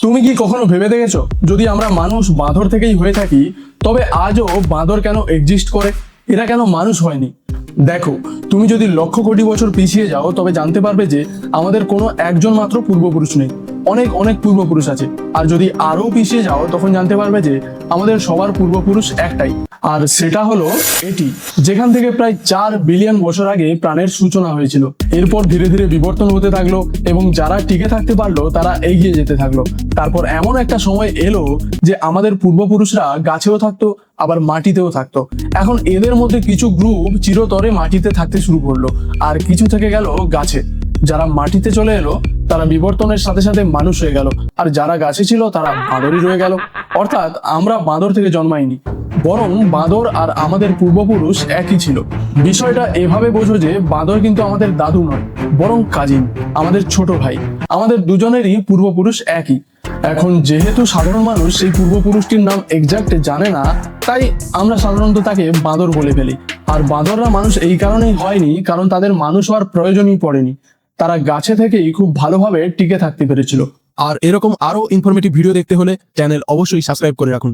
তুমি কি কখনো ভেবে দেখেছো, যদি আমরা মানুষ বাঁদর থেকেই হয়ে থাকি, তবে আজও বাঁদর কেন এক্সিস্ট করে? এরা কেন মানুষ হয়নি? দেখো, তুমি যদি লক্ষ কোটি বছর পিছিয়ে যাও, তবে জানতে পারবে যে আমাদের কোনো একজন মাত্র পূর্বপুরুষ নেই, অনেক অনেক পূর্বপুরুষ আছে। আর যদি আরো পিছিয়ে যাও, তখন জানতে পারবে যে আমাদের সবার পূর্বপুরুষ একটাই, আর সেটা হলো এটি, যেখান থেকে প্রায় 4 বিলিয়ন বছর আগে প্রাণের সূচনা হয়েছিল। এরপর ধীরে ধীরে বিবর্তন হতে থাকলো, এবং যারা টিকে থাকতে পারলো তারা এগিয়ে যেতে থাকলো। তারপর এমন একটা সময় এলো যে আমাদের পূর্বপুরুষরা গাছেও থাকতো, আবার মাটিতেও থাকতো। এখন এদের মধ্যে কিছু গ্রুপ চিরতরে মাটিতে থাকতে শুরু করলো, আর কিছু থেকে গেল গাছে। যারা মাটিতে চলে এলো তারা বিবর্তনের সাথে সাথে মানুষ হয়ে গেল, আর যারা গাছে ছিল তারা বাঁদরই রয়ে গেল। অর্থাৎ আমরা বাঁদর থেকে জন্মাইনি, বরং বাঁদর আর আমাদের পূর্বপুরুষ একই ছিল। বিষয়টা এভাবে বোঝো যে বাঁদর কিন্তু আমাদের দাদু নয়, বরং কাজিন, আমাদের ছোট ভাই। আমাদের দুজনেরই পূর্বপুরুষ একই। এখন যেহেতু সাধারণ মানুষ সেই পূর্বপুরুষটির নাম এক্সাক্ট জানে না, তাই আমরা সাধারণত তাকে বাঁদর বলে ফেলি। আর বাঁদররা মানুষ এই কারণেই হয়নি কারণ তাদের মানুষ হওয়ার প্রয়োজনই পড়েনি, তারা গাছে থেকেই খুব ভালোভাবে টিকে থাকতে পেরেছিল। আর এরকম আরো ইনফরমেটিভ ভিডিও দেখতে হলে চ্যানেল অবশ্যই সাবস্ক্রাইব করে রাখুন।